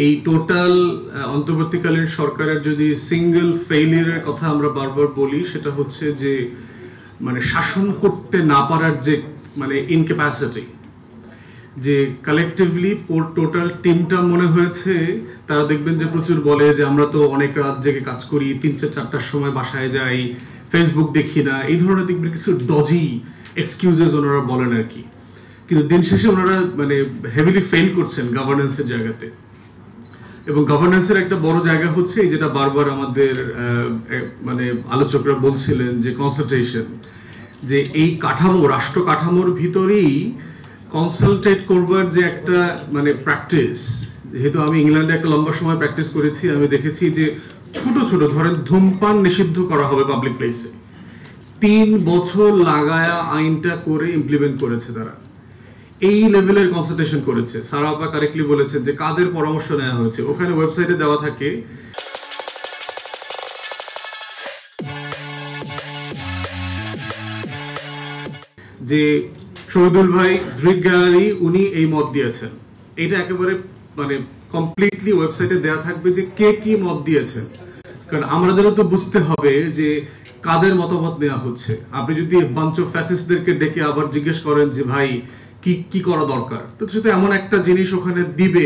এই টোটাল অন্তর্বর্তীকালীন সরকারের যদি সিঙ্গেল ফেইলিয়ারের কথা আমরা বারবার বলি, সেটা হচ্ছে যে মানে শাসন করতে না পারার যে মানে ইনক্যাপাসিটি, যে কালেকটিভলি টোটাল টিমটা মনে হয়েছে, তারা দেখবেন যে প্রচুর বলে যে আমরা তো অনেক রাত জেগে কাজ করি, 3-4টার সময় বাসায় যাই, ফেসবুক দেখি না, এই ধরনের দেখবেন কিছু ডজি এক্সকিউজেস ওনারা বলেন আর কি। কিন্তু দিন শেষে ওনারা মানে হেভিলি ফেল করছেন গভর্নেন্সের জায়গাতে। এবং গভর্নেন্সের একটা বড় জায়গা হচ্ছে যেটা বারবার আমাদের মানে আলোচকরা বলছিলেন যে কনসালটেশন, যে এই কাঠামো, রাষ্ট্র কাঠামোর ভিতরেই কনসালটেট করবার যে একটা মানে প্র্যাকটিস। যেহেতু আমি ইংল্যান্ডে একটা লম্বা সময় প্র্যাকটিস করেছি, আমি দেখেছি যে ছোট ছোট ধরেন ধূমপান নিষিদ্ধ করা হবে পাবলিক প্লেসে, 3 বছর লাগায়া আইনটা করে ইমপ্লিমেন্ট করেছে তারা। এই লেভেলের কনসালটেশন করেছে। সারা আপা কারেক্টলি বলেছেন যে কাদের পরামর্শ নেওয়া হয়েছে, ওখানে ওয়েবসাইটে দেওয়া থাকে যে শহীদুল ভাই ড্রিক গ্যালারি উনি এই মত দিয়েছেন। এটা একেবারে মানে কমপ্লিটলি ওয়েবসাইটে দেওয়া থাকবে যে কে কি মত দিয়েছেন, কারণ আমাদেরও তো বুঝতে হবে যে কাদের মতামত নেওয়া হচ্ছে। আপনি যদি বাঞ্চ অফ ফ্যাসিস্টদেরকে ডেকে আবার জিজ্ঞেস করেন যে ভাই কি কি করা দরকার, তো সেটা এমন একটা জিনিস ওখানে দিবে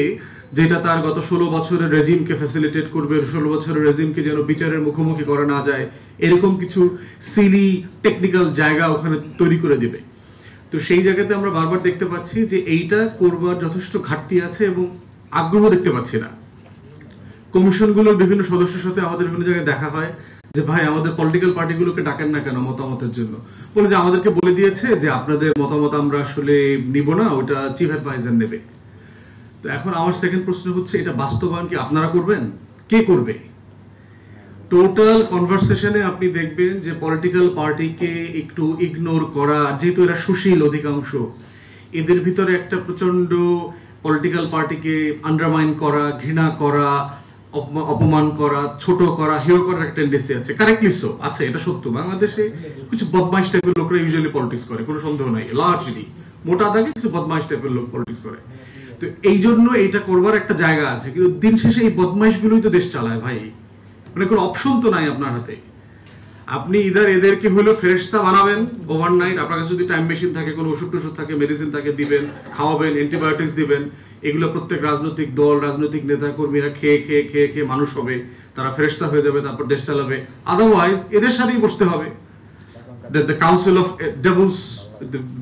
যেটা তার গত 16 বছরের রেজিমকে ফ্যাসিলিটেট করবে, 16 বছরের রেজিমকে যেন বিচারের মুখোমুখি করা না যায়, এরকম কিছু সিলি টেকনিক্যাল জায়গা ওখানে তৈরি করে দিবে। তো সেই জায়গাতে আমরা বারবার দেখতে পাচ্ছি যে এইটা করবার যথেষ্ট ঘাটতি আছে এবং আগ্রহ দেখতে পাচ্ছি না। কমিশনগুলোর বিভিন্ন সদস্যের সাথে আমাদের বিভিন্ন জায়গায় দেখা হয় যে ভাই আমাদের পলিটিক্যাল পার্টিগুলোকে ডাকেন না কেন মতামতের জন্য, বলে যে আমাদেরকে বলে দিয়েছে যে আপনাদের মতামত আমরা আসলে নিব না, ওটা চিফ অ্যাডভাইজার নেবে। তো এখন আমার সেকেন্ড প্রশ্ন হচ্ছে, এটা বাস্তবায়ন কি আপনারা করবেন? কে করবে? টোটাল কনভারসেশনে আপনি দেখবেন যে পলিটিক্যাল পার্টিকে একটু ইগনোর করা, যেহেতু এরা সুশীল অধিকাংশ, এদের ভিতরে একটা প্রচন্ড পলিটিক্যাল পার্টিকে আন্ডারমাইন করা, ঘৃণা করা, অপমান করা, ছোট করা, হেয় করার একটা টেন্ডেন্সি আছে। কারেক্টলি সো আছে, এটা সত্য। বাংলাদেশে কিছু বদমাইশ টাইপের লোকরা ইউজুয়ালি পলিটিক্স করে, কোনো সন্দেহ নাই। লার্জলি মোটা দাগে কিছু বদমাইশ টাইপের লোক পলিটিক্স করে। তো এই জন্য এইটা করবার একটা জায়গা আছে, কিন্তু দিন শেষে এই বদমাইশ গুলোই তো দেশ চালায় ভাই। মানে কোনো অপশন তো নাই আপনার হাতে। আপনি ইদার এদেরকে হলো ফেরেশতা বানাবেন ওভারনাইট, আপনার কাছে যদি টাইম মেশিন থাকে, কোনো ওষুধ টষুধ থাকে, মেডিসিন থাকে, দিবেন, খাওয়াবেন, অ্যান্টিবায়োটিক্স দিবেন। এগুলো প্রত্যেক রাজনৈতিক দল, রাজনৈতিক নেতা কর্মীরা খেয়ে খেয়ে খেয়ে খেয়ে মানুষ হবে, তারা ফেরেশতা হয়ে যাবে, তারপর দেশ চালাবে। আদারওয়াইজ এদের সাথেই বসতে হবে। দ্য কাউন্সিল অফ ডেভিলস,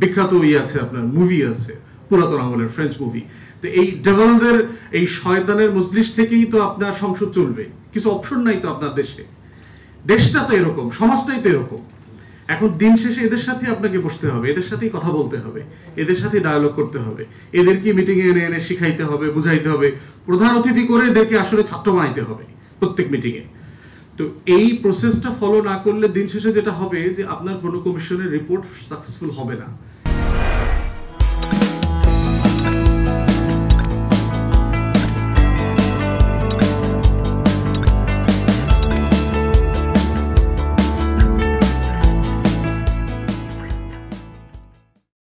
বিখ্যাত আছে আপনার মুভি আছে পুরাতন আমলের ফ্রেঞ্চ মুভি। তো এই ডেভিলদের, এই শয়তানের মজলিস থেকেই তো আপনার সংসদ চলবে। কিছু অপশন নাই তো আপনার দেশে। দেশটা তো এরকম, সমাজটাই তো এরকম। এখন দিন শেষে এদের সাথে আপনাকে বসতে হবে, এদের সাথেই কথা বলতে হবে, এদের সাথে ডায়ালগ করতে হবে, এদেরকে মিটিং এ এনে এনে শিখাইতে হবে, বুঝাইতে হবে, প্রধান অতিথি করে এদেরকে আসলে ছাত্র বানাইতে হবে প্রত্যেক মিটিং এ। তো এই প্রসেসটা ফলো না করলে দিন শেষে যেটা হবে যে আপনার কোনো কমিশনের রিপোর্ট সাকসেসফুল হবে না।